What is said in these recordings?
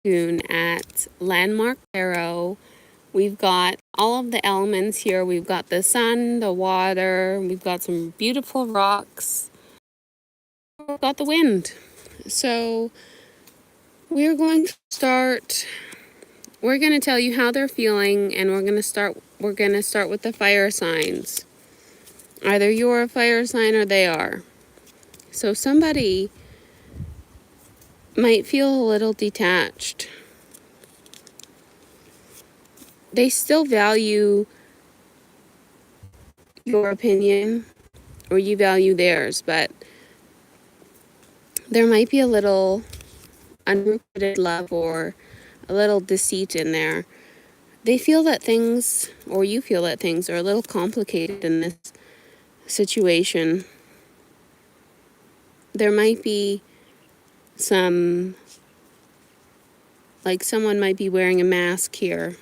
at Landmark Tarot. We've got all of the elements here. We've got the sun, the water, we've got some beautiful rocks, we've got the wind. So we're going to start, we're going to tell you how they're feeling, and we're going to start with the fire signs. Either you're a fire sign or they are. So somebody might feel a little detached. They still value your opinion, or you value theirs, but there might be a little unrequited love or a little deceit in there. They feel that things, or you feel that things, are a little complicated in this situation. There might be some, like someone might be wearing a mask here.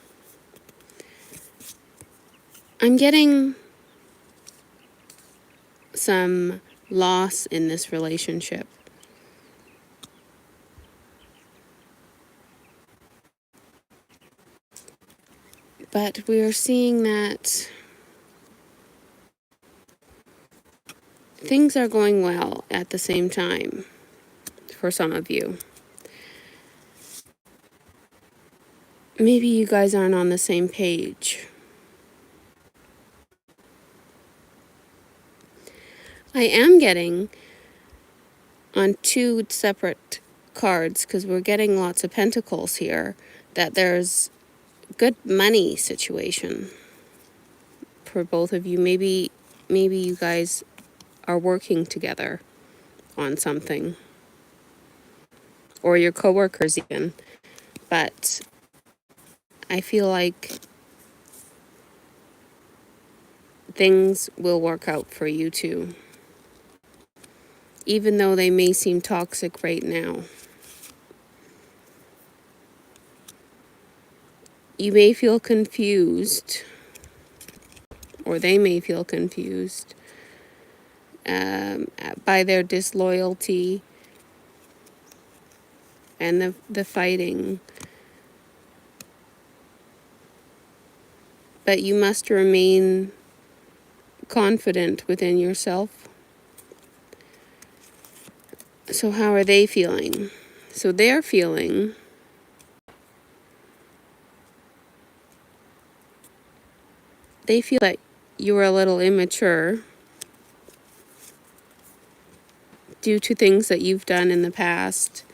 I'm getting some loss in this relationship. But we are seeing that things are going well at the same time for some of you. Maybe you guys aren't on the same page. I am getting on two separate cards, because we're getting lots of pentacles here, that there's good money situation for both of you. Maybe you guys are working together on something, or your coworkers even. But I feel like things will work out for you too, even though they may seem toxic right now. You may feel confused, or they may feel confused by their disloyalty and the fighting. But you must remain confident within yourself. So how are they feeling? So they're feeling that you were a little immature due to things that you've done in the past,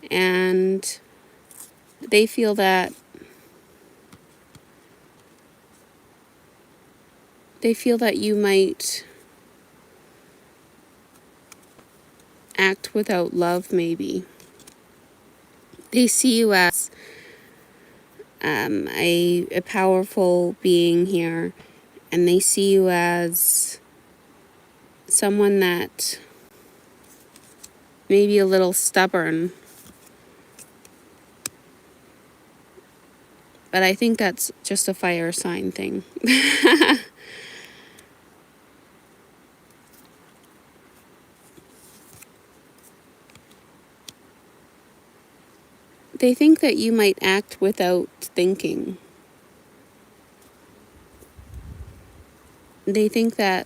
and they feel that you might act without love. Maybe they see you as a powerful being here, and they see you as someone that may be a little stubborn. But I think that's just a fire sign thing. They think that you might act without thinking. They think that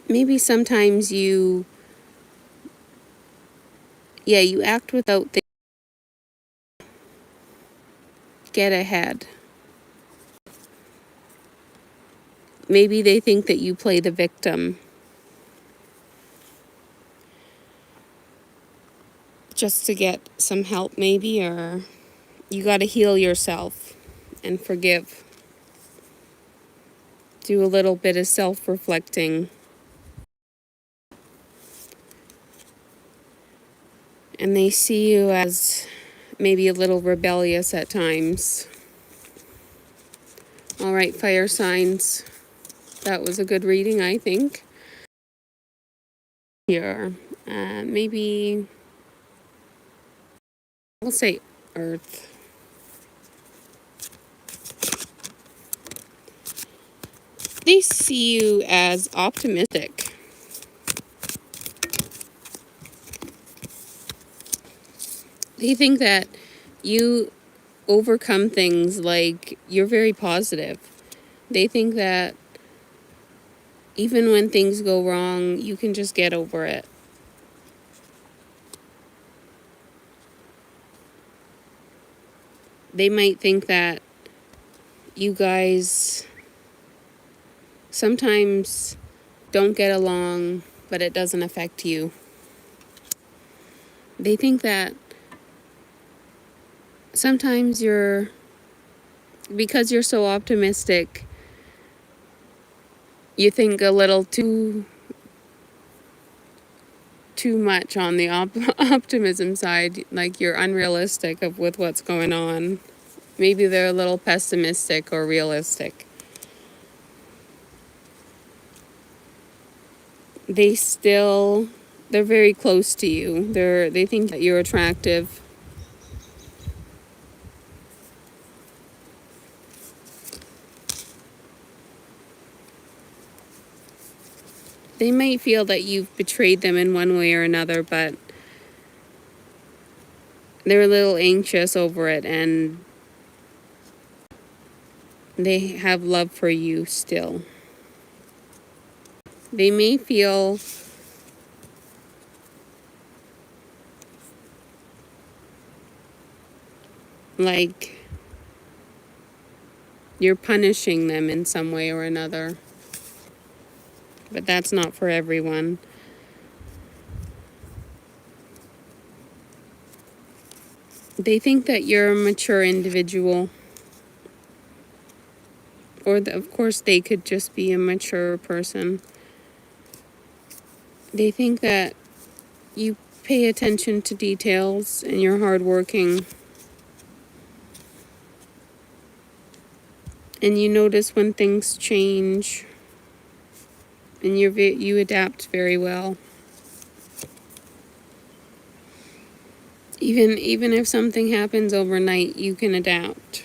maybe sometimes you act without thinking. Get ahead. Maybe they think that you play the victim just to get some help, maybe, or you got to heal yourself and forgive. Do a little bit of self-reflecting. And they see you as maybe a little rebellious at times. All right, fire signs. That was a good reading, I think. Here, maybe I'll say Earth. They see you as optimistic. They think that you overcome things, like you're very positive. They think that even when things go wrong, you can just get over it. They might think that you guys sometimes don't get along, but it doesn't affect you. They think that sometimes because you're so optimistic, you think a little too much on the optimism side, like you're unrealistic with what's going on. Maybe they're a little pessimistic or realistic. They're very close to you. They think that you're attractive. They might feel that you've betrayed them in one way or another, but they're a little anxious over it, and they have love for you still. They may feel like you're punishing them in some way or another, but that's not for everyone. They think that you're a mature individual, or of course they could just be a mature person. They think that you pay attention to details and you're hardworking, and you notice when things change, and you adapt very well. Even if something happens overnight, you can adapt.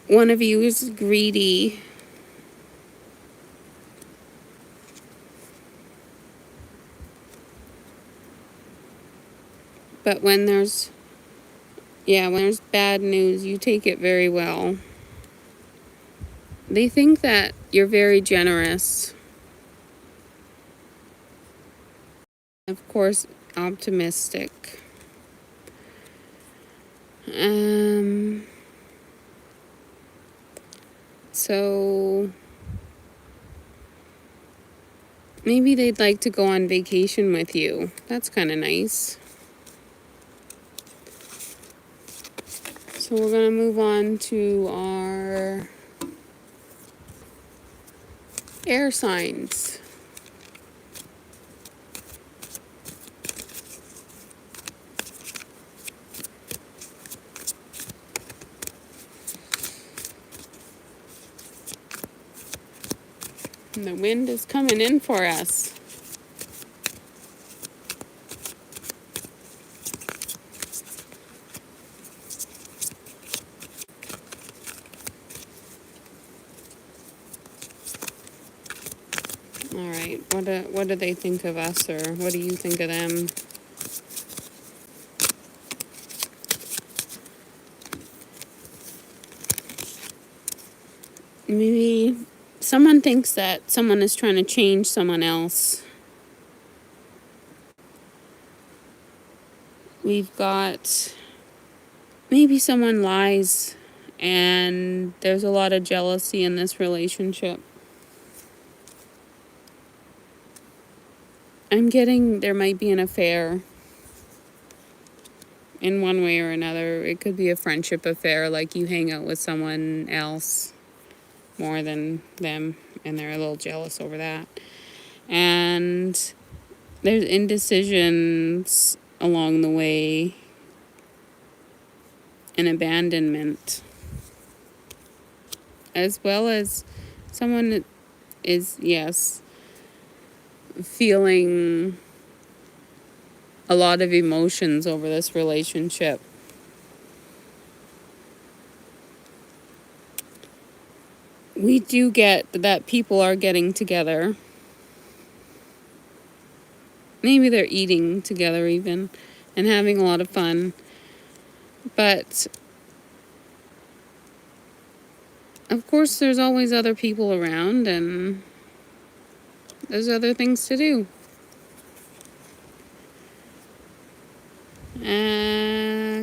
One of you is greedy. But when there's bad news, you take it very well. They think that you're very generous. Of course, optimistic. So maybe they'd like to go on vacation with you. That's kind of nice. So we're going to move on to our air signs. And the wind is coming in for us. All right, what do they think of us, or what do you think of them? Maybe someone thinks that someone is trying to change someone else. We've got maybe someone lies, and there's a lot of jealousy in this relationship. I'm getting there might be an affair in one way or another. It could be a friendship affair, like you hang out with someone else more than them, and they're a little jealous over that. And there's indecisions along the way, and abandonment, as well as someone is, yes, feeling a lot of emotions over this relationship. we do get that people are getting together. Maybe they're eating together even and having a lot of fun. But of course, there's always other people around and there's other things to do.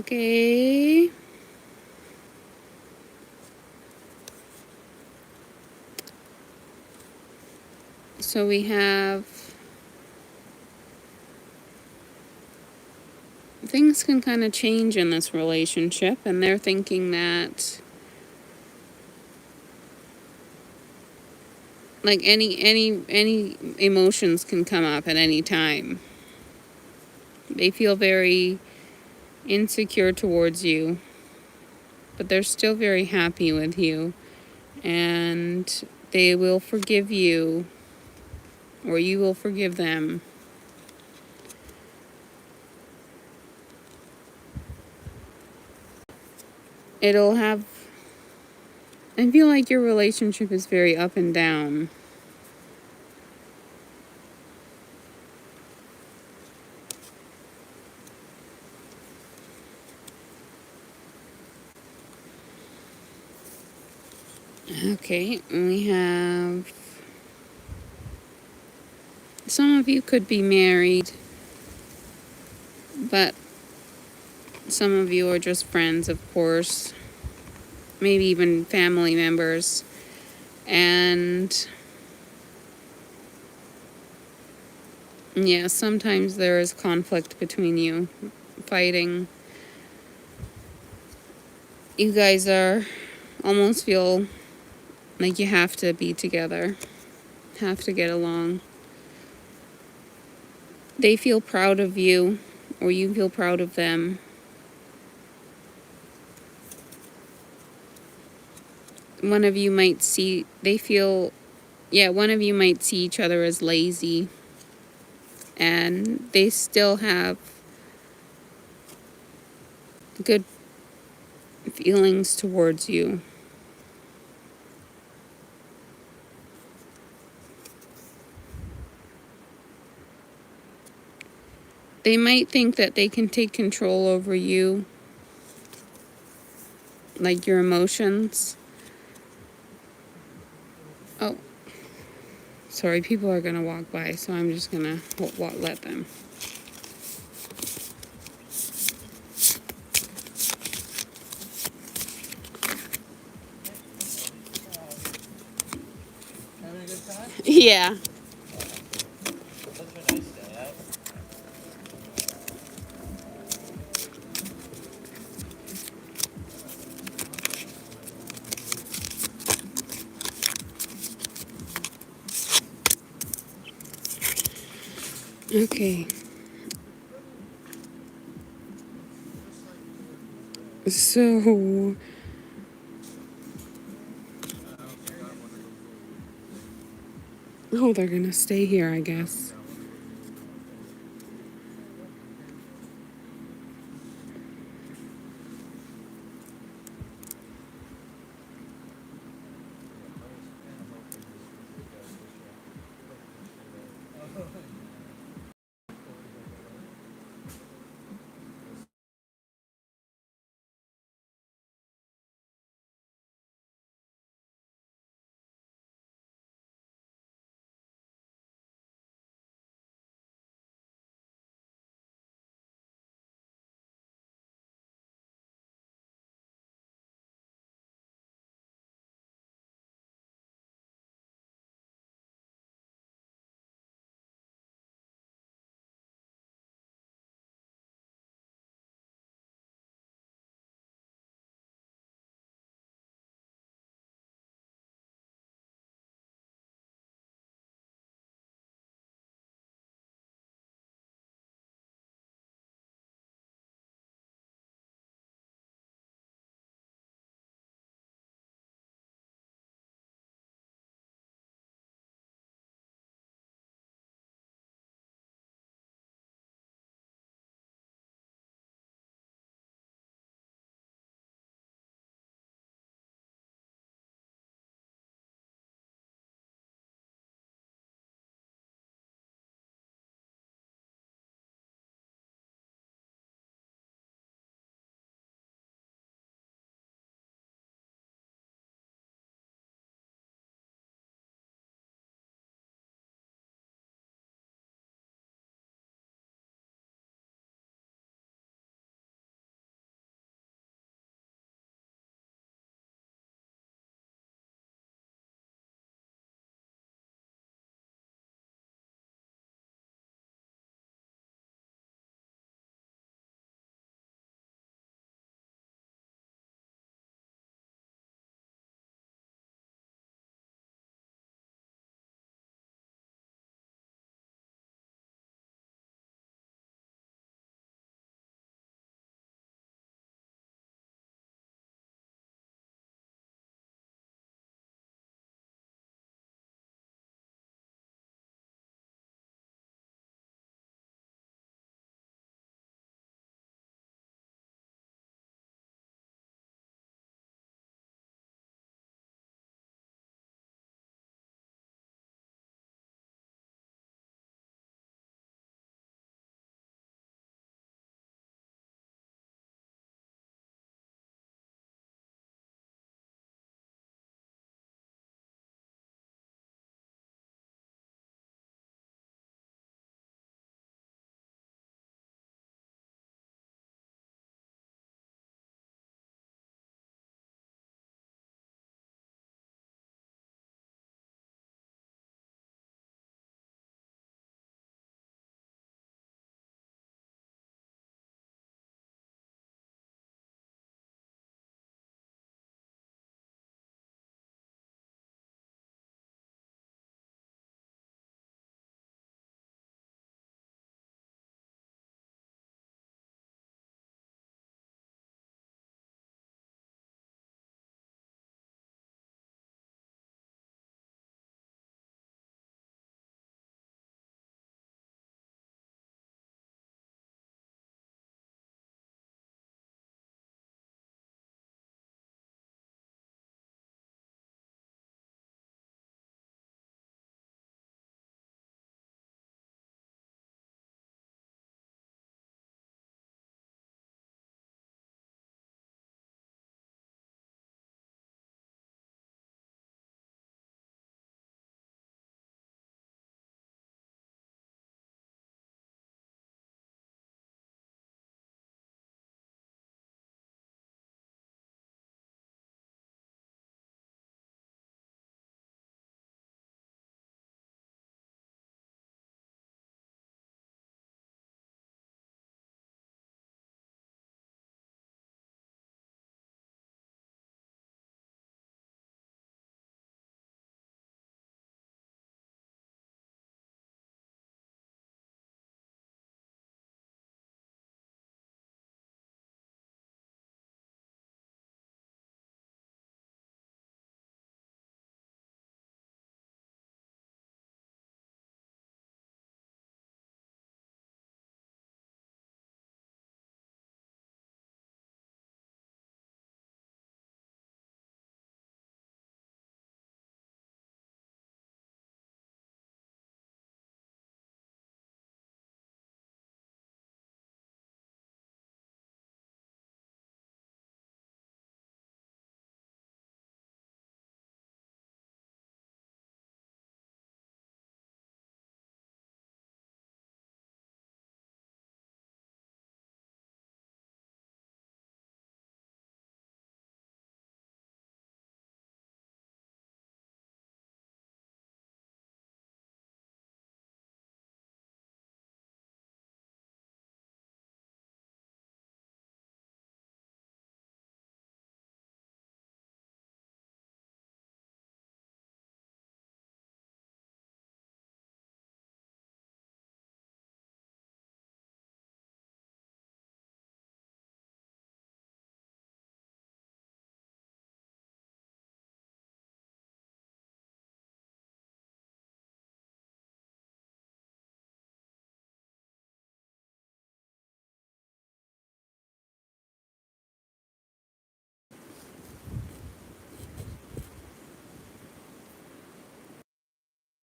Okay. So we have things can kind of change in this relationship, and they're thinking that like any emotions can come up at any time. They feel very insecure towards you, but they're still very happy with you, and they will forgive you, or you will forgive them. It'll have, I feel like your relationship is very up and down. Okay, we have, some of you could be married, but some of you are just friends, of course, maybe even family members. And yeah, sometimes there is conflict between you, fighting. You guys are almost feel like you have to be together, have to get along. They feel proud of you, or you feel proud of them. One of you might see, one of you might see each other as lazy, and they still have good feelings towards you. They might think that they can take control over you, like your emotions. Oh, sorry, people are gonna walk by, so I'm just gonna let them. Having a good time? Yeah. Such a nice day out. Okay. So, oh, they're gonna stay here, I guess.